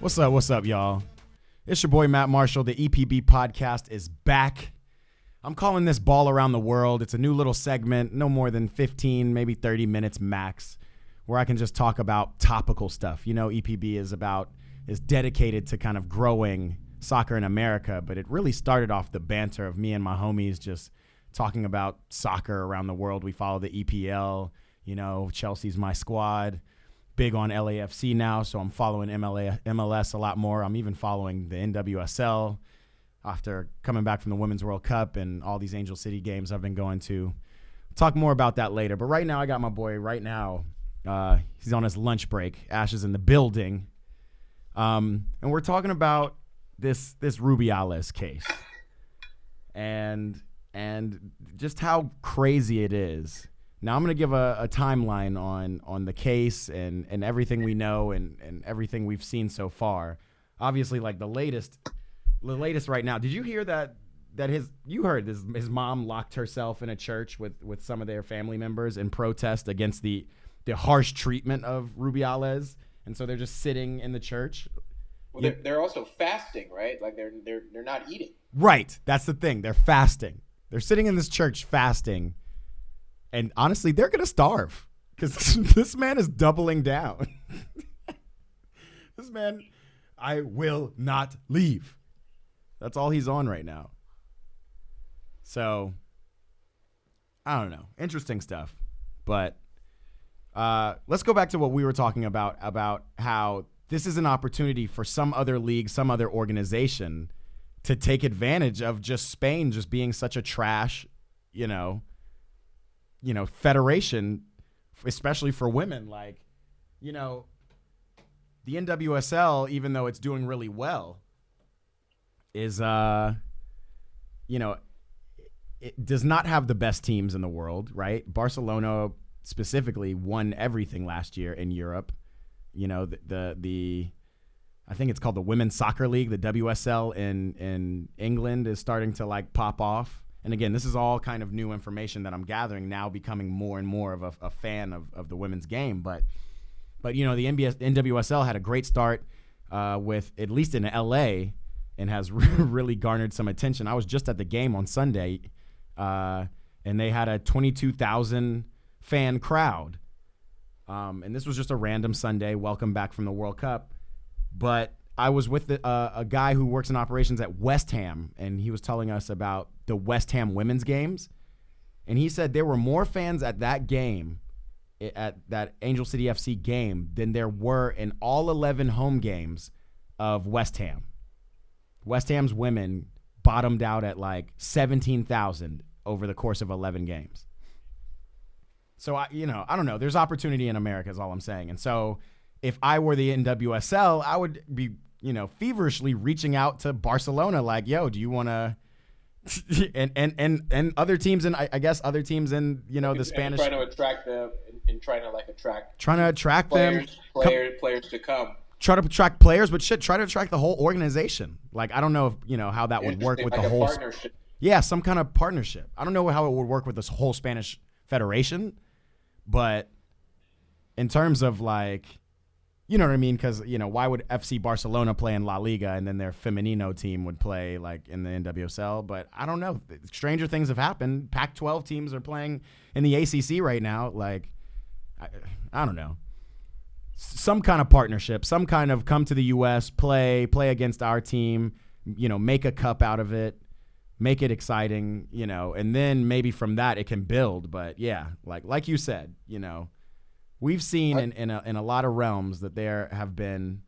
What's up, y'all? It's your boy, Matt Marshall. The EPB podcast is back. I'm calling this Ball Around the World. It's a new little segment, no more than 15, maybe 30 minutes max, where I can just talk about topical stuff. You know, EPB is dedicated to kind of growing soccer in America, but it really started off the banter of me and my homies just talking about soccer around the world. We follow the EPL, you know, Chelsea's my squad. Big on LAFC now, so I'm following MLS a lot more. I'm even following the NWSL after coming back from the Women's World Cup and all these Angel City games I've been going to. I'll talk more about that later, but right now I got my boy right now. He's on his lunch break. Ash is in the building. And we're talking about this Rubiales case and just how crazy it is. Now, I'm going to give a timeline on the case and everything we know and everything we've seen so far. Obviously, like the latest right now. Did you hear that his mom locked herself in a church with some of their family members in protest against the harsh treatment of Rubiales? And so they're just sitting in the church. Well, they're also fasting, right? Like they're not eating. Right. That's the thing. They're fasting. They're sitting in this church fasting. And honestly, they're going to starve because this man is doubling down. This man, I will not leave. That's all he's on right now. So, I don't know. Interesting stuff. But let's go back to what we were talking about how this is an opportunity for some other league, some other organization to take advantage of just Spain just being such a trash, federation, especially for women. Like, the NWSL, even though it's doing really well, is, it does not have the best teams in the world, right? Barcelona specifically won everything last year in Europe. I think it's called the Women's Soccer League, the WSL in England is starting to like pop off. And again, this is all kind of new information that I'm gathering now, becoming more and more of a fan of the women's game. But the NWSL had a great start with, at least in LA, and has really garnered some attention. I was just at the game on Sunday, and they had a 22,000 fan crowd. And this was just a random Sunday, welcome back from the World Cup. But I was with a guy who works in operations at West Ham, and he was telling us about the West Ham women's games. And he said there were more fans at that game, at that Angel City FC game, than there were in all 11 home games of West Ham. West Ham's women bottomed out at like 17,000 over the course of 11 games. So, I don't know. There's opportunity in America is all I'm saying. And so if I were the NWSL, I would be, feverishly reaching out to Barcelona like, yo, do you want to and other teams in, I guess other teams in, the Spanish. Trying to attract them and trying to attract players to come. Try to attract players, but try to attract the whole organization. Like, I don't know if, how that would work with like the whole. Partnership. Yeah, some kind of partnership. I don't know how it would work with this whole Spanish federation, but in terms of like, you know what I mean? Because, why would FC Barcelona play in La Liga and then their Femenino team would play like in the NWSL? But I don't know. Stranger things have happened. Pac-12 teams are playing in the ACC right now. Like, I don't know. Some kind of partnership, some kind of come to the U.S., play against our team, make a cup out of it, make it exciting, and then maybe from that it can build. But yeah, like you said, we've seen in a lot of realms that there have been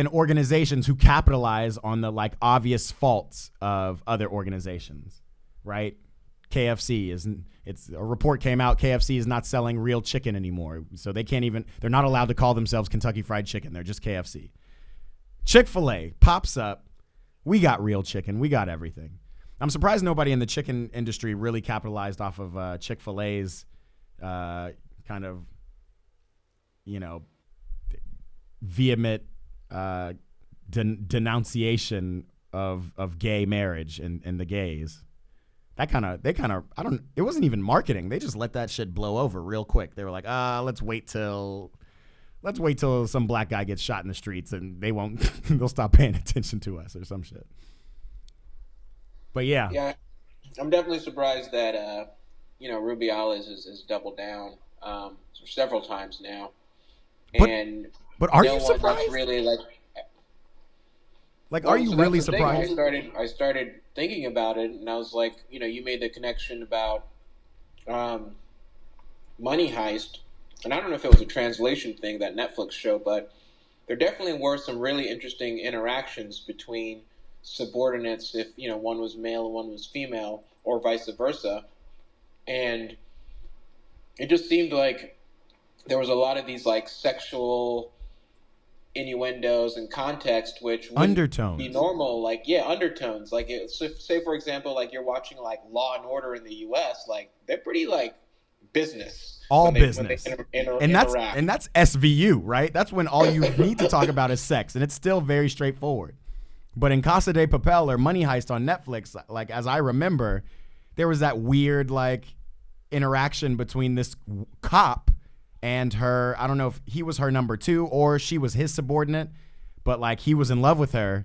organizations who capitalize on the like obvious faults of other organizations, right? KFC it's a report came out. KFC is not selling real chicken anymore, so they're not allowed to call themselves Kentucky Fried Chicken. They're just KFC. Chick-fil-A pops up. We got real chicken. We got everything. I'm surprised nobody in the chicken industry really capitalized off of Chick-fil-A's kind of, vehement denunciation of gay marriage and the gays. It wasn't even marketing. They just let that shit blow over real quick. They were like, let's wait till let's wait till some black guy gets shot in the streets and they'll stop paying attention to us or some shit. But Yeah, I'm definitely surprised that Rubiales has doubled down several times now, and but are no you one surprised? That's really are you really surprised? I started thinking about it, and I was like, you made the connection about Money Heist, and I don't know if it was a translation thing, that Netflix show, but there definitely were some really interesting interactions between subordinates, if one was male and one was female, or vice versa, and it just seemed like there was a lot of these like sexual innuendos and context, which would undertones be normal, undertones. Say for example, like you're watching like Law and Order in the U.S., like they're pretty like business, business, and that's SVU, right? That's when all you need to talk about is sex, and it's still very straightforward. But in Casa de Papel or Money Heist on Netflix, like as I remember, there was that weird like interaction between this cop and her. I don't know if he was her number 2 or she was his subordinate, but like he was in love with her,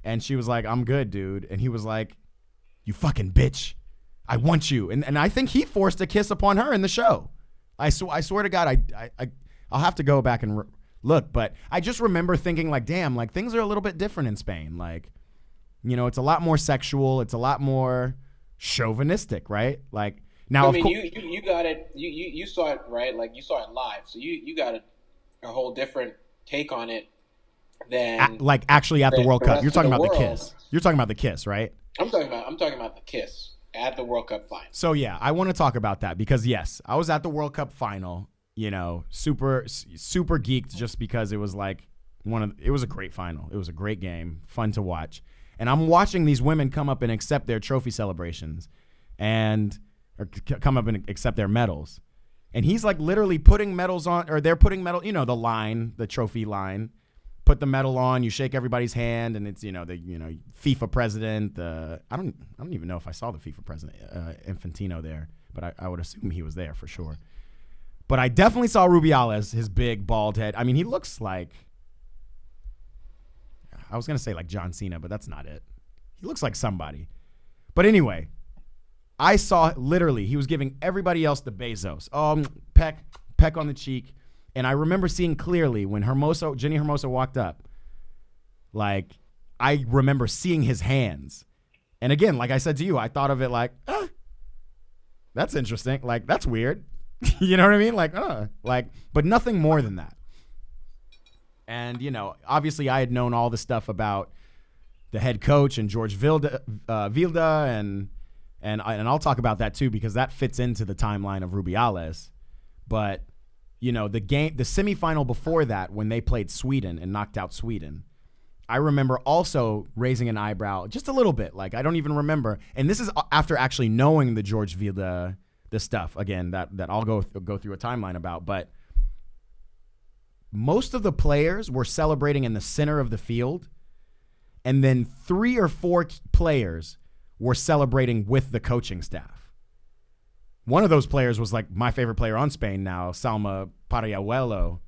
and she was like, "I'm good, dude," and he was like, "You fucking bitch, I want you," and I think he forced a kiss upon her in the show. I swear to God, I'll have to go back and look, but I just remember thinking like, damn, like things are a little bit different in Spain. Like, it's a lot more sexual. It's a lot more chauvinistic, right? Like now, you got it. You saw it, right? Like you saw it live, so you got a whole different take on it than actually at the World Cup. You're talking about the kiss. You're talking about the kiss, right? I'm talking about the kiss at the World Cup final. So yeah, I want to talk about that because yes, I was at the World Cup final. Super geeked just because it was like it was a great final. It was a great game, fun to watch. And I'm watching these women come up and accept their trophy celebrations or come up and accept their medals. And he's like literally putting medals on, or they're putting medal, the trophy line, put the medal on, you shake everybody's hand, and it's, the FIFA president, I don't even know if I saw the FIFA president, Infantino there, but I would assume he was there for sure. But I definitely saw Rubiales, his big bald head. I mean, he looks like, I was going to say like John Cena, but that's not it. He looks like somebody. But anyway, I saw literally, he was giving everybody else the Bezos. Peck on the cheek. And I remember seeing clearly when Jenny Hermoso walked up, like, I remember seeing his hands. And again, like I said to you, I thought of it like, that's interesting. Like, that's weird. You know what I mean? Like, but nothing more than that. And, obviously I had known all the stuff about the head coach and George Vilda and I'll talk about that too, because that fits into the timeline of Rubiales. But, the semifinal before that, when they played Sweden and knocked out Sweden, I remember also raising an eyebrow just a little bit. Like, I don't even remember. And this is after actually knowing the George Vilda, the stuff, again, that I'll go through a timeline about. But most of the players were celebrating in the center of the field, and then 3 or 4 players were celebrating with the coaching staff. One of those players was like my favorite player on Spain now, Salma Parayahuelo,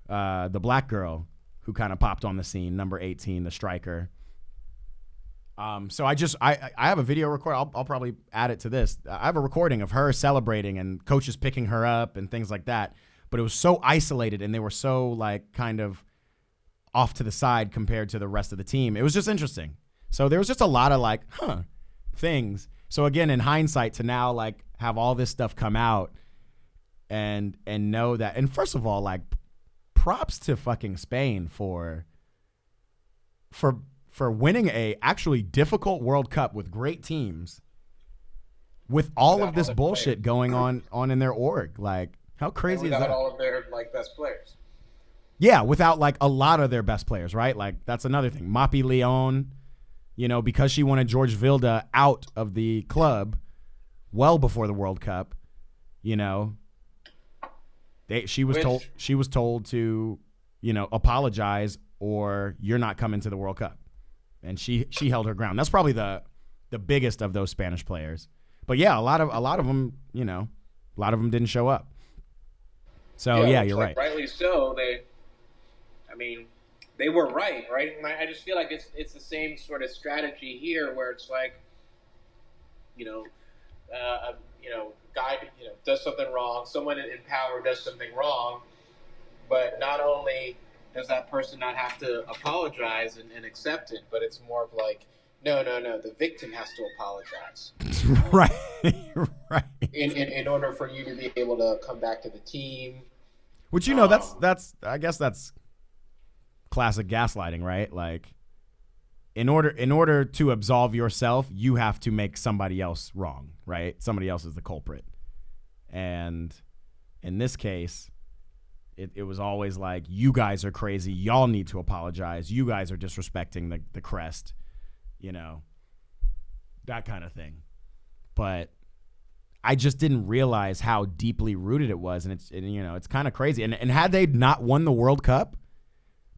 the black girl who kind of popped on the scene, number 18, the striker. So I have a video record. I'll probably add it to this. I have a recording of her celebrating and coaches picking her up and things like that. But it was so isolated and they were so like kind of off to the side compared to the rest of the team. It was just interesting. So there was just a lot of like, things. So again, in hindsight, to now like have all this stuff come out and know that. And first of all, like, props to fucking Spain for winning a actually difficult World Cup with great teams, with all of this bullshit going on in their org. Like, how crazy is that? Without all of their like best players. Yeah, without like a lot of their best players, right? Like, that's another thing. Mapi Leon, because she wanted George Vilda out of the club well before the World Cup, she was told to, apologize or you're not coming to the World Cup. And she held her ground. That's probably the biggest of those Spanish players. But yeah, a lot of them, a lot of them didn't show up. So yeah, you're right. Rightly so. They were right? And I just feel like it's the same sort of strategy here, where it's like, guy, does something wrong. Someone in power does something wrong, but not only does that person not have to apologize and accept it, but it's more of like, no, the victim has to apologize. Right. Right. In order for you to be able to come back to the team. Which, that's I guess that's classic gaslighting, right? Like, in order to absolve yourself, you have to make somebody else wrong, right? Somebody else is the culprit. And in this case, it was always like, you guys are crazy. Y'all need to apologize. You guys are disrespecting the crest, that kind of thing. But I just didn't realize how deeply rooted it was. And it's kind of crazy. And had they not won the World Cup,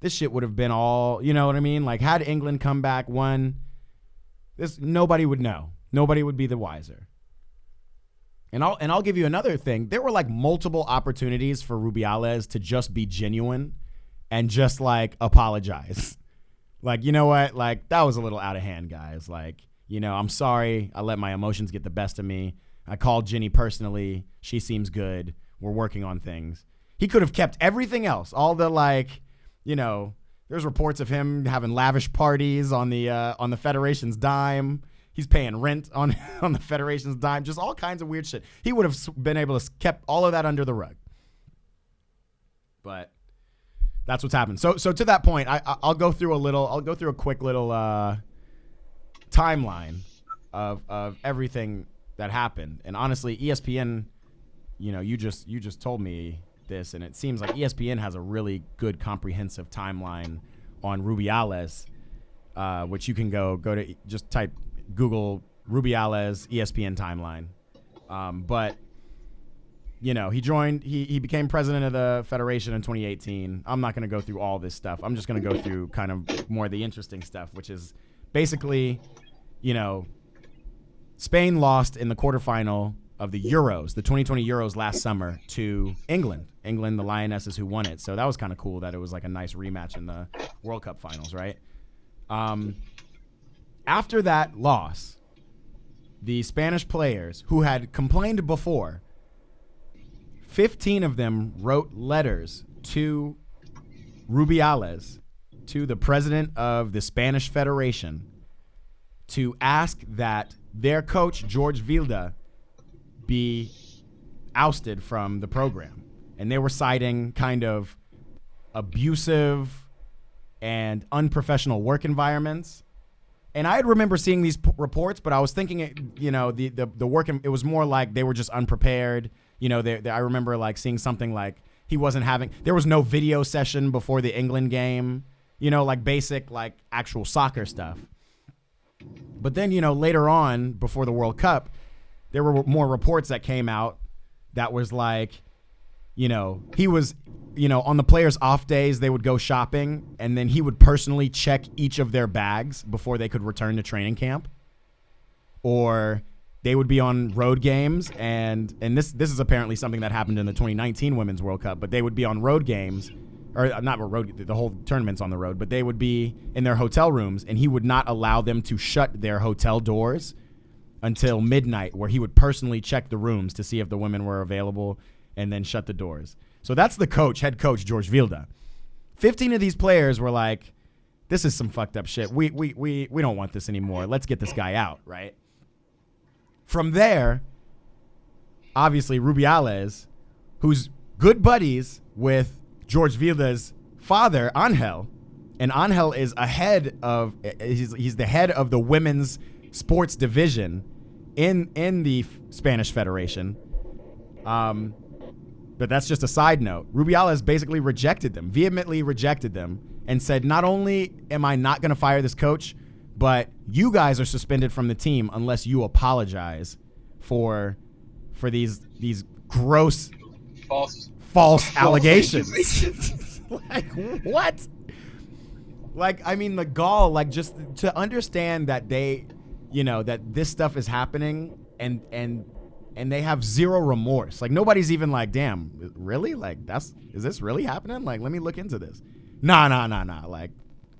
this shit would have been all, you know what I mean? Like, had England come back, won, nobody would know. Nobody would be the wiser. And I'll give you another thing. There were like multiple opportunities for Rubiales to just be genuine and just like apologize. Like, you know what? Like, that was a little out of hand, guys. Like, I'm sorry. I let my emotions get the best of me. I called Ginny personally. She seems good. We're working on things. He could have kept everything else. All the like, there's reports of him having lavish parties on the Federation's dime. He's paying rent on the Federation's dime. Just all kinds of weird shit. He would have been able to kept all of that under the rug. But that's what's happened. So to that point, I'll go through a quick little timeline of everything that happened. And honestly, ESPN, you just told me this, and it seems like ESPN has a really good comprehensive timeline on Rubiales, which you can go to, just type Google Rubiales ESPN timeline. But he became president of the Federation in 2018. I'm not going to go through all this stuff. I'm just going to go through kind of more of the interesting stuff, which is basically, Spain lost in the quarterfinal of the Euros, the 2020 Euros last summer, to England, the Lionesses, who won it. So that was kind of cool that it was like a nice rematch in the World Cup finals, right? After that loss, the Spanish players who had complained before, 15 of them wrote letters to Rubiales, to the president of the Spanish Federation, to ask that their coach, George Vilda, be ousted from the program. And they were citing kind of abusive and unprofessional work environments. And I remember seeing these reports, but I was thinking, the work, it was more like they were just unprepared. I remember like seeing something like there was no video session before the England game, like basic, like actual soccer stuff. But then, later on, before the World Cup, there were more reports that came out that was like, he was, on the players' off days, they would go shopping, and then he would personally check each of their bags before they could return to training camp. Or they would be on road games, and this is apparently something that happened in the 2019 Women's World Cup, but they would be on road games, or not road, the whole tournament's on the road, but they would be in their hotel rooms, and he would not allow them to shut their hotel doors until midnight, where he would personally check the rooms to see if the women were available and then shut the doors. So that's the head coach, George Vilda. 15 of these players were like, this is some fucked up shit. We don't want this anymore. Let's get this guy out, right? From there, obviously Rubiales, who's good buddies with George Vilda's father, Angel, and Angel is he's the head of the women's sports division in the Spanish Federation. But that's just a side note. Rubiales basically vehemently rejected them, and said, not only am I not going to fire this coach, but you guys are suspended from the team unless you apologize for these gross false allegations. Like, what? Like, I mean, the gall, like, just to understand that they, that this stuff is happening and and they have zero remorse. Like, nobody's even like, damn, really? Like, is this really happening? Like, let me look into this. Nah. Like,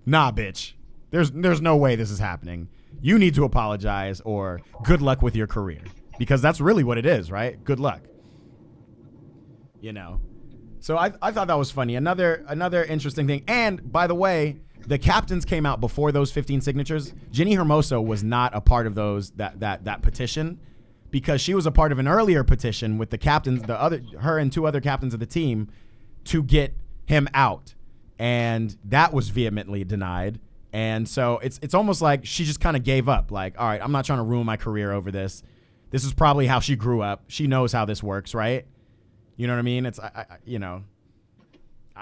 nah, bitch. There's no way this is happening. You need to apologize, or good luck with your career. Because that's really what it is, right? Good luck. You know? So I thought that was funny. Another interesting thing. And, by the way, the captains came out before those 15 signatures. Ginny Hermoso was not a part of that petition, because she was a part of an earlier petition with the captains, her and two other captains of the team, to get him out. And that was vehemently denied. And so it's almost like she just kind of gave up. Like, all right, I'm not trying to ruin my career over this. This is probably how she grew up. She knows how this works, right? You know what I mean? It's,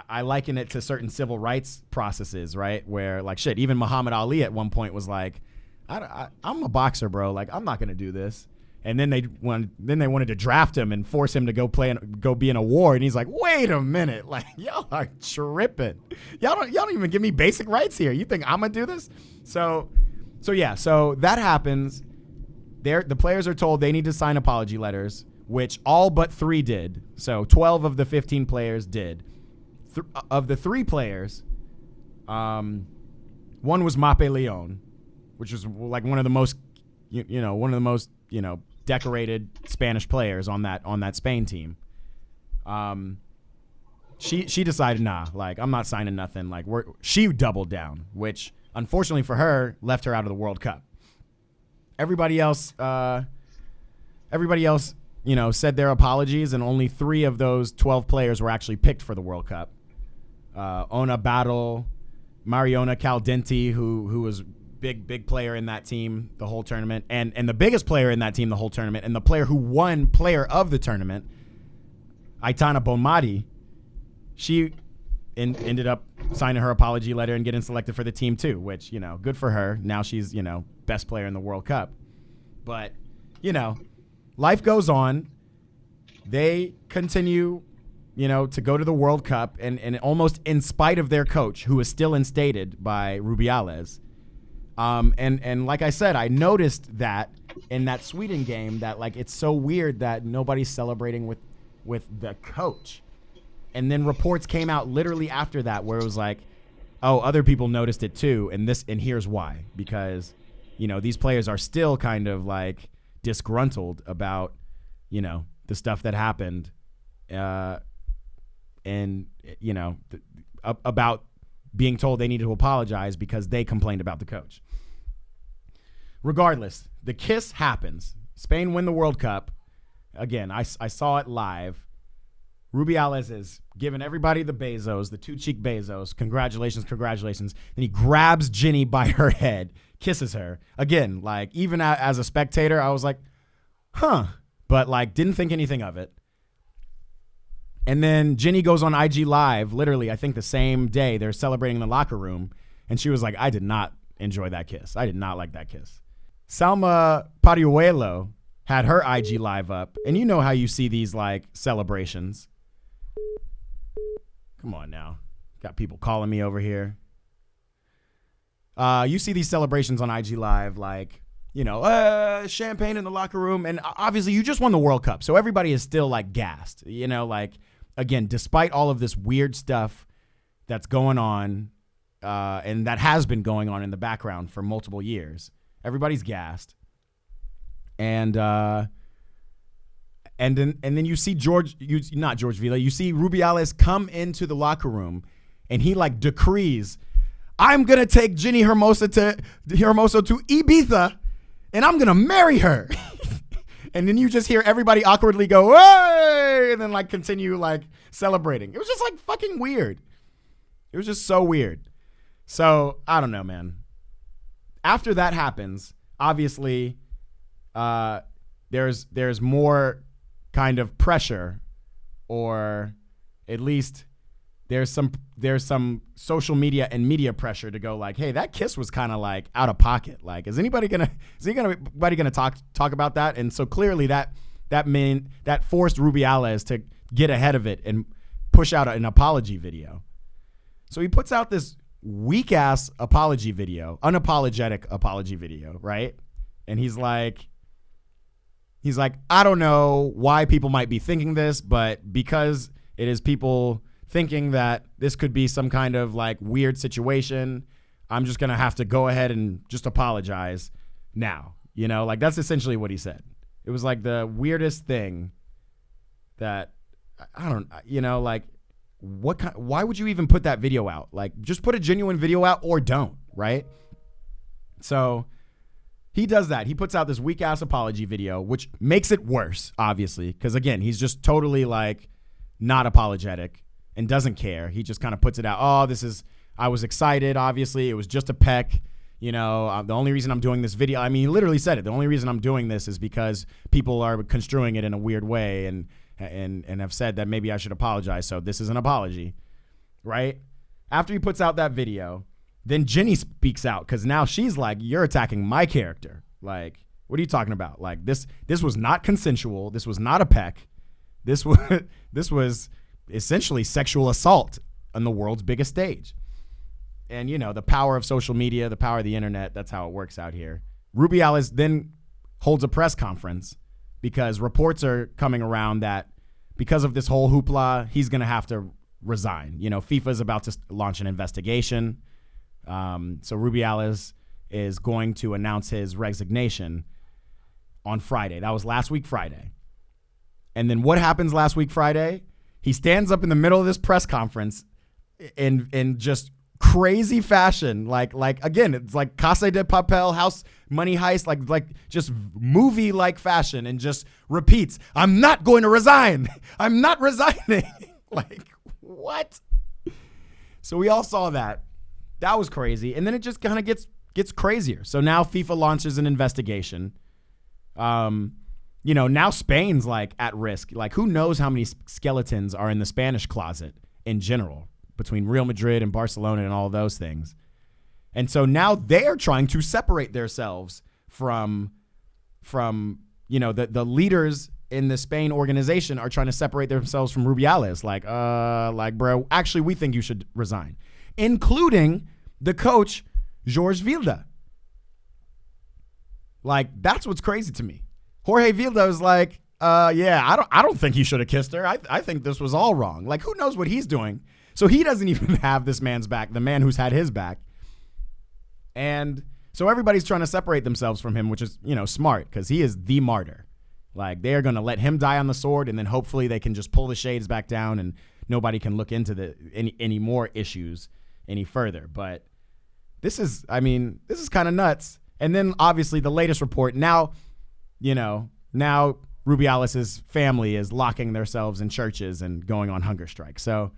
I liken it to certain civil rights processes, right? Where, like, shit, even Muhammad Ali at one point was like, I'm a boxer, bro. Like, I'm not going to do this. And then they wanted to draft him and force him to go be in a war. And he's like, wait a minute. Like, y'all are tripping. Y'all don't even give me basic rights here. You think I'm going to do this? So that happens. The players are told they need to sign apology letters, which all but 3 did. So 12 of the 15 players did. Of the 3 players, one was Mape Leon, which was like one of the most decorated Spanish players on that Spain team. She decided, nah, like, I'm not signing nothing. Like, she doubled down, which unfortunately for her left her out of the World Cup. Everybody else, said their apologies, and only 3 of those 12 players were actually picked for the World Cup. Ona Battle, Mariona Caldenti, who was big player in that team the whole tournament, and the biggest player in that team the whole tournament, and the player who won player of the tournament, Aitana Bonmati, she ended up signing her apology letter and getting selected for the team too, which, good for her. Now she's, best player in the World Cup. But, life goes on. They continue, to go to the World Cup, and almost in spite of their coach, who is still instated by Rubiales. And like I said, I noticed that in that Sweden game that, like, it's so weird that nobody's celebrating with the coach. And then reports came out literally after that where it was like, oh, other people noticed it too, and here's why. Because, these players are still kind of like disgruntled about, the stuff that happened, about being told they needed to apologize because they complained about the coach. Regardless, the kiss happens. Spain win the World Cup. Again, I saw it live. Rubiales is giving everybody the Bezos, the 2-cheek Bezos. Congratulations. Then he grabs Ginny by her head, kisses her. Again, like, even as a spectator, I was like, huh. But, like, didn't think anything of it. And then Ginny goes on IG Live, literally, I think the same day. They're celebrating in the locker room. And she was like, I did not enjoy that kiss. I did not like that kiss. Salma Pariuelo had her IG Live up. And you know how you see these, like, celebrations. Come on now. Got people calling me over here. You see these celebrations on IG Live, like, champagne in the locker room. And obviously you just won the World Cup. So everybody is still, like, gassed. Like, again, despite all of this weird stuff that's going on, and that has been going on in the background for multiple years, everybody's gassed. And then you see not George Villa, you see Rubiales come into the locker room, and he, like, decrees, I'm going to take Ginny Hermoso to Ibiza, and I'm going to marry her. And then you just hear everybody awkwardly go, hey, and then, like, continue, like, celebrating. It was just, like, fucking weird. It was just so weird. So, I don't know, man. After that happens, obviously, there's more kind of pressure, or at least there's some social media and media pressure to go, like, hey, that kiss was kind of, like, out of pocket. Like, is anybody gonna talk about that? And so clearly that forced Rubiales to get ahead of it and push out an apology video. So he puts out this weak ass apology video, unapologetic apology video, right? And he's like, He's like, I don't know why people might be thinking this, but because it is people thinking that this could be some kind of like weird situation, I'm just going to have to go ahead and just apologize now. You know, like that's essentially what he said. It was like the weirdest thing that I don't, you know, like why would you even put that video out? Like just put a genuine video out or don't, right? So he does that. He puts out this weak ass apology video, which makes it worse, obviously, because again, he's just totally like not apologetic and doesn't care. He just kind of puts it out. Oh, I was excited. Obviously, it was just a peck. You know, the only reason I'm doing this video, I mean, he literally said it. The only reason I'm doing this is because people are construing it in a weird way and have said that maybe I should apologize. So this is an apology, right? After he puts out that video, then Jenny speaks out because now she's like, you're attacking my character. Like, what are you talking about? Like this was not consensual. This was not a peck. This was essentially sexual assault on the world's biggest stage. And, you know, the power of social media, the power of the internet, that's how it works out here. Rubiales then holds a press conference because reports are coming around that because of this whole hoopla, he's going to have to resign. You know, FIFA is about to launch an investigation. So Rubiales is going to announce his resignation on Friday. That was last week Friday. And then what happens last week Friday? He stands up in the middle of this press conference in just crazy fashion, like again, it's like Casa de Papel, House Money Heist, like just movie like fashion, and just repeats, "I'm not going to resign. I'm not resigning." Like what? So we all saw that. That was crazy, and then it just kind of gets crazier. So now FIFA launches an investigation. You know, now Spain's like at risk. Like who knows how many skeletons are in the Spanish closet in general, between Real Madrid and Barcelona and all those things. And so now they're trying to separate themselves from you know, the leaders in the Spain organization are trying to separate themselves from Rubiales. Like, bro, actually, we think you should resign, including the coach, Jorge Vilda. Like, that's what's crazy to me. Jorge Vilda was like, yeah, I don't think he should have kissed her. I think this was all wrong. Like, who knows what he's doing? So he doesn't even have this man's back, the man who's had his back. And so everybody's trying to separate themselves from him, which is, you know, smart because he is the martyr. Like they are going to let him die on the sword, and then hopefully they can just pull the shades back down and nobody can look into any more issues any further. But this is kind of nuts. And then obviously the latest report now, you know, now Rubiales' family is locking themselves in churches and going on hunger strike. So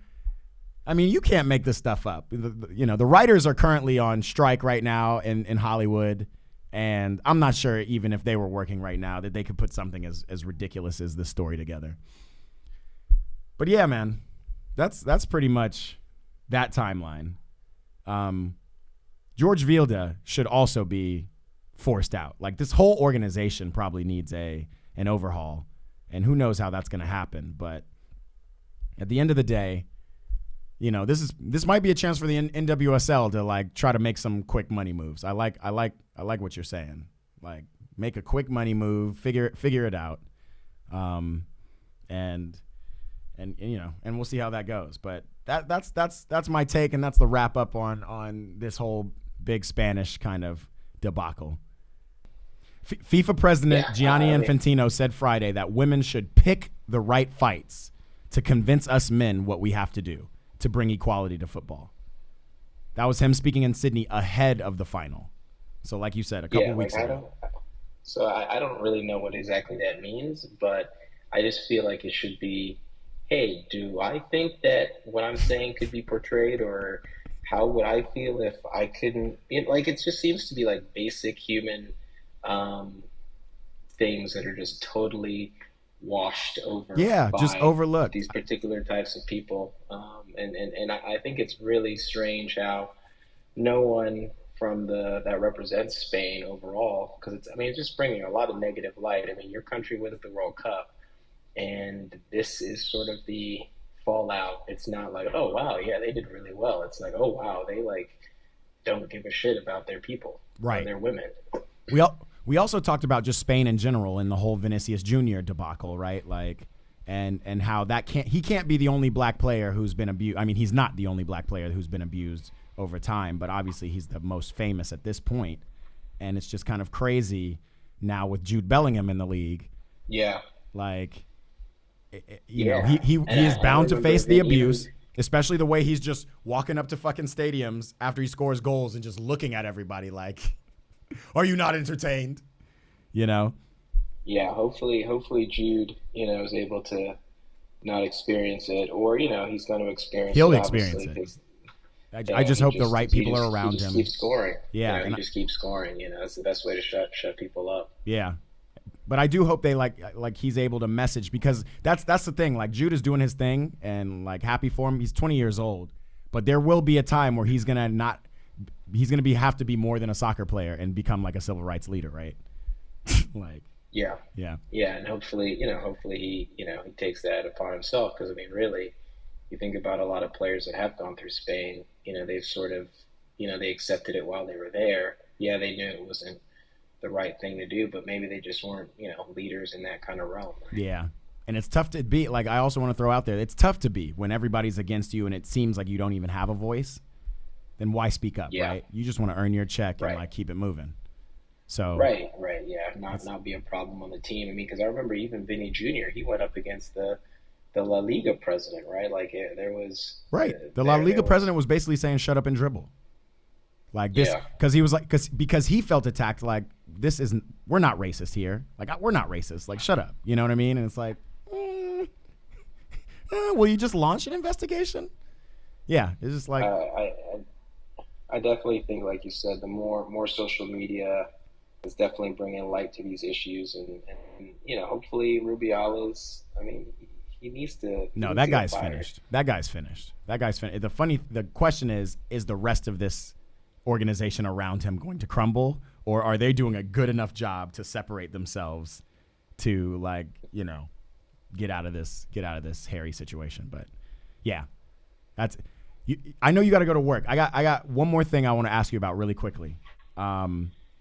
I mean, you can't make this stuff up. You know, the writers are currently on strike right now in Hollywood, and I'm not sure even if they were working right now that they could put something as ridiculous as this story together. But yeah, man, that's pretty much that timeline. George Vilda should also be forced out. Like this whole organization probably needs an overhaul, and who knows how that's going to happen. But at the end of the day, you know, this might be a chance for the NWSL to like try to make some quick money moves. I like what you're saying. Like make a quick money move, figure it out, and you know, and we'll see how that goes. But that's my take, and that's the wrap up on this whole big Spanish kind of debacle. FIFA president Gianni Infantino said Friday that women should pick the right fights to convince us men what we have to do to bring equality to football. That was him speaking in Sydney ahead of the final. So like you said, a couple weeks ago. I don't really know what exactly that means, but I just feel like it should be, hey, do I think that what I'm saying could be portrayed, or how would I feel if I couldn't? It just seems to be like basic human things that are just totally washed over. Yeah, just overlooked. These particular types of people. And I think it's really strange how no one from that represents Spain overall, because it's just bringing a lot of negative light. I mean, your country wins the World Cup, and this is sort of the fallout. It's not like, oh wow, yeah, they did really well. It's like, oh wow, they like don't give a shit about their people, right? Or their women. We also talked about just Spain in general and the whole Vinicius Jr. debacle, right? Like, and how he can't be the only black player who's been abused. I mean, he's not the only black player who's been abused over time, but obviously he's the most famous at this point. And it's just kind of crazy now with Jude Bellingham in the league. Yeah. Like, you know, he is bound to face the abuse, especially the way he's just walking up to fucking stadiums after he scores goals and just looking at everybody like, are you not entertained? You know? Yeah, hopefully Jude, you know, is able to not experience it, or, you know, he's going to experience He'll it. experience it. You I know, just hope the right people are he around just him. keeps scoring. Yeah, you know, he just keeps scoring. You know, that's the best way to shut people up. Yeah. But I do hope they like he's able to message, because that's the thing. Like, Jude is doing his thing and like happy for him. He's 20 years old, but there will be a time where he's gonna have to be more than a soccer player and become like a civil rights leader, right? Like, yeah, and hopefully he takes that upon himself, because I mean, really, you think about a lot of players that have gone through Spain. You know, they've sort of, you know, they accepted it while they were there. Yeah, they knew it wasn't the right thing to do, but maybe they just weren't, you know, leaders in that kind of realm. Right? Yeah. And it's tough to be, like, I also want to throw out there, it's tough to be when everybody's against you and it seems like you don't even have a voice. Then why speak up, right? You just want to earn your check and like keep it moving. So right, yeah, not be a problem on the team. I mean, because I remember even Vinny Jr. He went up against the La Liga president, right? Like there was the La Liga president was basically saying shut up and dribble, like this, because he was like because he felt attacked. Like, we're not racist here. Like, we're not racist. Like, shut up. You know what I mean? And it's like, will you just launch an investigation? Yeah, it's just like I definitely think, like you said, the more social media is definitely bringing light to these issues, and you know, hopefully Rubiales. I mean, he needs to. No, that guy's finished. That guy's finished. The question is the rest of this organization around him going to crumble, or are they doing a good enough job to separate themselves to, like, you know, get out of this hairy situation? But yeah, I know you got to go to work. I got one more thing I want to ask you about really quickly.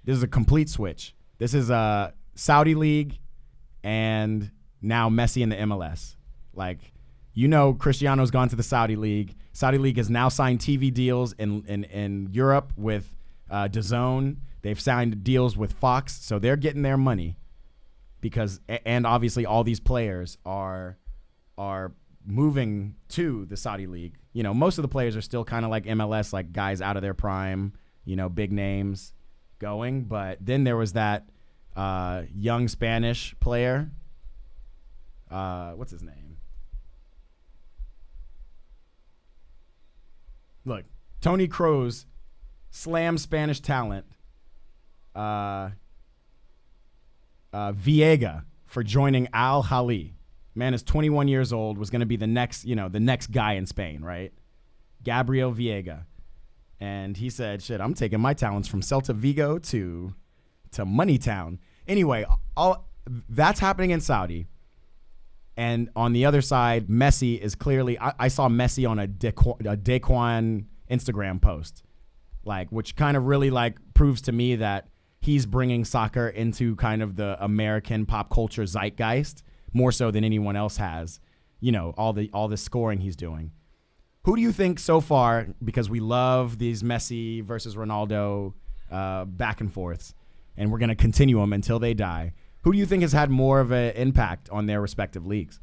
This is a complete switch. This is a Saudi League and now Messi in the MLS. Like, you know, Cristiano's gone to the Saudi League. Saudi League has now signed TV deals in Europe with DAZN. They've signed deals with Fox, so they're getting their money and obviously all these players are moving to the Saudi League. You know, most of the players are still kind of like MLS, like guys out of their prime, you know, big names going. But then there was that young Spanish player. What's his name? Look, Tony Kroos, slam Spanish talent. Viega for joining Al Ahly. Man is 21 years old, was going to be the next guy in Spain, right? Gabriel Viega. And he said, shit, I'm taking my talents from Celta Vigo to Moneytown. Anyway, that's happening in Saudi. And on the other side, Messi is clearly, I saw Messi on a Daquan Instagram post, like, which kind of really like proves to me that he's bringing soccer into kind of the American pop culture zeitgeist more so than anyone else has. You know, all the scoring he's doing. Who do you think so far, because we love these Messi versus Ronaldo back and forths, and we're going to continue them until they die. Who do you think has had more of an impact on their respective leagues?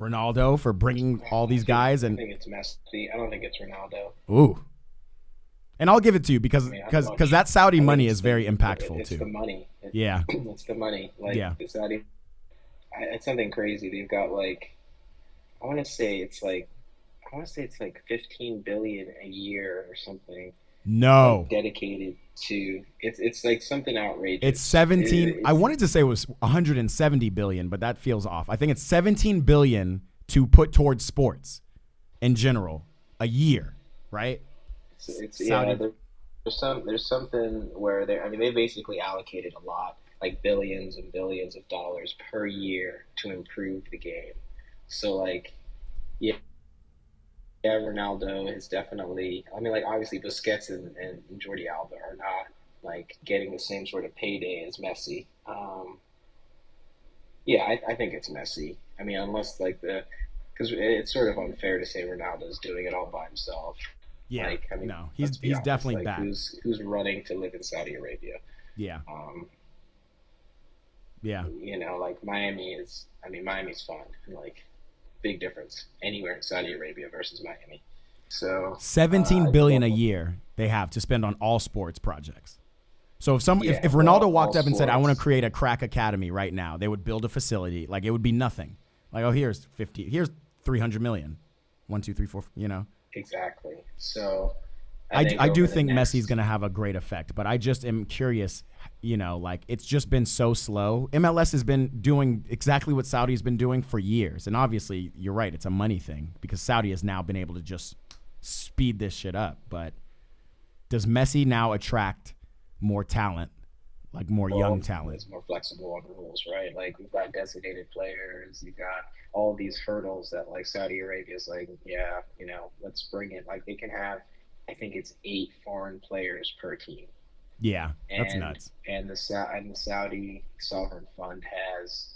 Ronaldo for bringing all these guys, and I think it's Messi. I don't think it's Ronaldo. Ooh. And I'll give it to you because that Saudi money is very impactful too. It's the money. Yeah. It's the money. Like, yeah. It's not even. It's something crazy. They've got like, I want to say it's like 15 billion a year or something. No. Like, dedicated to it's like something outrageous. It's 17. I wanted to say it was 170 billion, but that feels off. I think it's 17 billion to put towards sports in general a year, right? There's something where they basically allocated a lot, like billions and billions of dollars per year to improve the game. So like, yeah, Ronaldo is definitely. I mean, like, obviously Busquets and Jordi Alba are not like getting the same sort of payday as Messi. Yeah, I think it's Messi. I mean, unless like because it's sort of unfair to say Ronaldo's doing it all by himself. Yeah, Like, I mean, no, let's be he's honest. definitely Like, back. who's running to live in Saudi Arabia? Yeah, Um, yeah. like Miami's fun, and like big difference anywhere in Saudi Arabia versus Miami. So 17 I billion a definitely, year they have to spend on all sports projects. So yeah, if well, Ronaldo all walked up and said, "I want to sports, create a crack academy right now," they would build a facility. Like, it would be nothing. Like, oh, here's 300 million. 1, 2, 3, 4. exactly. So I I think do over the think Messi's next, going to have a great effect, but I just am curious. Like, it's just been so slow. MLS has been doing exactly what Saudi's been doing for years, and obviously, you're right. It's a money thing because Saudi has now been able to just speed this shit up. But does Messi now attract more talent, like more young talent? it's more flexible on rules, right? Like we've got designated players, you've got all these hurdles that like Saudi Arabia is like, yeah, let's bring it. Like they can have, I think it's 8 foreign players per team, Yeah, that's and nuts. the Saudi sovereign fund has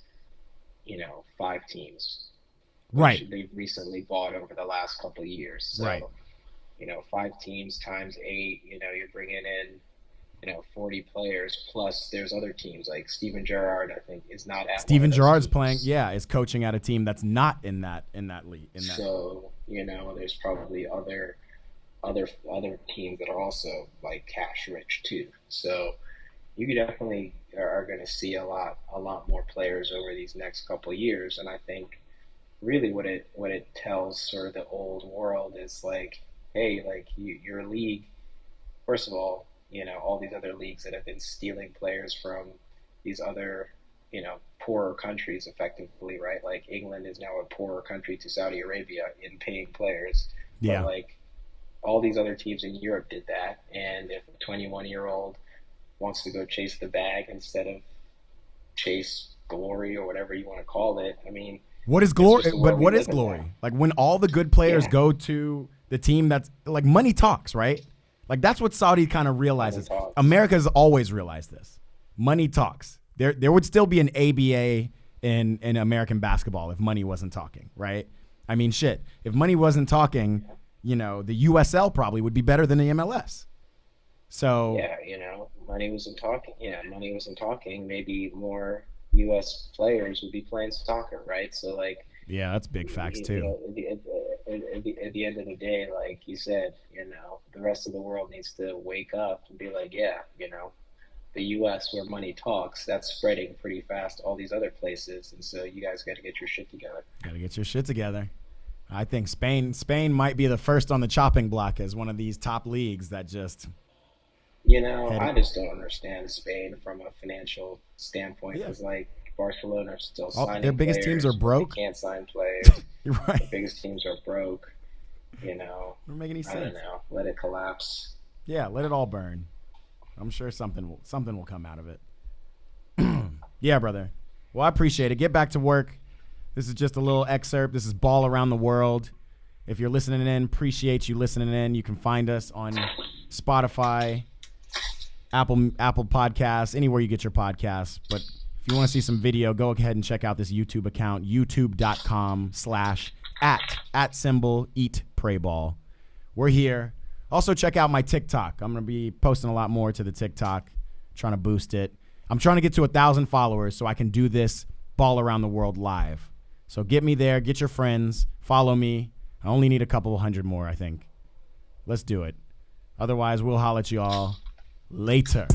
5 teams, which Right, they've recently bought over the last couple of years. right. So 5 teams times 8, you're bringing in 40 players plus there's other teams like Steven Gerrard, I think, is not at one of Steven those Gerrard's playing, teams. is coaching at a team that's not in that league. So, there's probably other teams that are also like cash rich too. So you definitely are going to see a lot more players over these next couple of years. And I think really what it tells sort of the old world is like, hey, like your league, first of all these other leagues that have been stealing players from these other, poorer countries effectively, right? Like England is now a poorer country to Saudi Arabia in paying players. But Yeah. like all these other teams in Europe did that. And if a 21-year-old wants to go chase the bag instead of chase glory or whatever you want to call it, I mean, What is it's glory? just the But world we what is live in now. glory? Like when all the good players Yeah, go to the team that's like money talks, right? Like that's what Saudi kind of money realizes. talks. America's always realized this. Money talks. There would still be an ABA in American basketball if money wasn't talking, right? I mean, shit. If money wasn't talking, the USL probably would be better than the MLS. So Yeah, money wasn't talking. Yeah, money wasn't talking. Maybe more U.S. players would be playing soccer, right? So like, yeah, that's big facts too. at the end of the day, like you said, the rest of the world needs to wake up and be like, yeah, the U.S. where money talks, that's spreading pretty fast to all these other places, and so you guys got to get your shit together. Got to get your shit together. I think Spain might be the first on the chopping block as one of these top leagues that just had I it. just don't understand Spain from a financial standpoint Yeah. because like Barcelona are still Their signing biggest teams are players, but they broke. can't sign players. You're The right. biggest teams are broke. You know, Doesn't make any I don't sense. know. Let it collapse. Yeah, let it all burn. I'm sure something will come out of it. Yeah, brother. Well, I appreciate it. Get back to work. This is just a little excerpt. This is Ball Around the World. If you're listening in, appreciate you listening in. You can find us on Spotify, Apple Podcasts, anywhere you get your podcasts. But if you want to see some video, go ahead and check out this YouTube account, youtube.com/@@eat-pray-ball. We're here. Also, check out my TikTok. I'm going to be posting a lot more to the TikTok, trying to boost it. I'm trying to get to 1,000 followers so I can do this Ball Around the World live. So get me there. Get your friends. Follow me. I only need a couple hundred more, I think. Let's do it. Otherwise, we'll holler at you all later.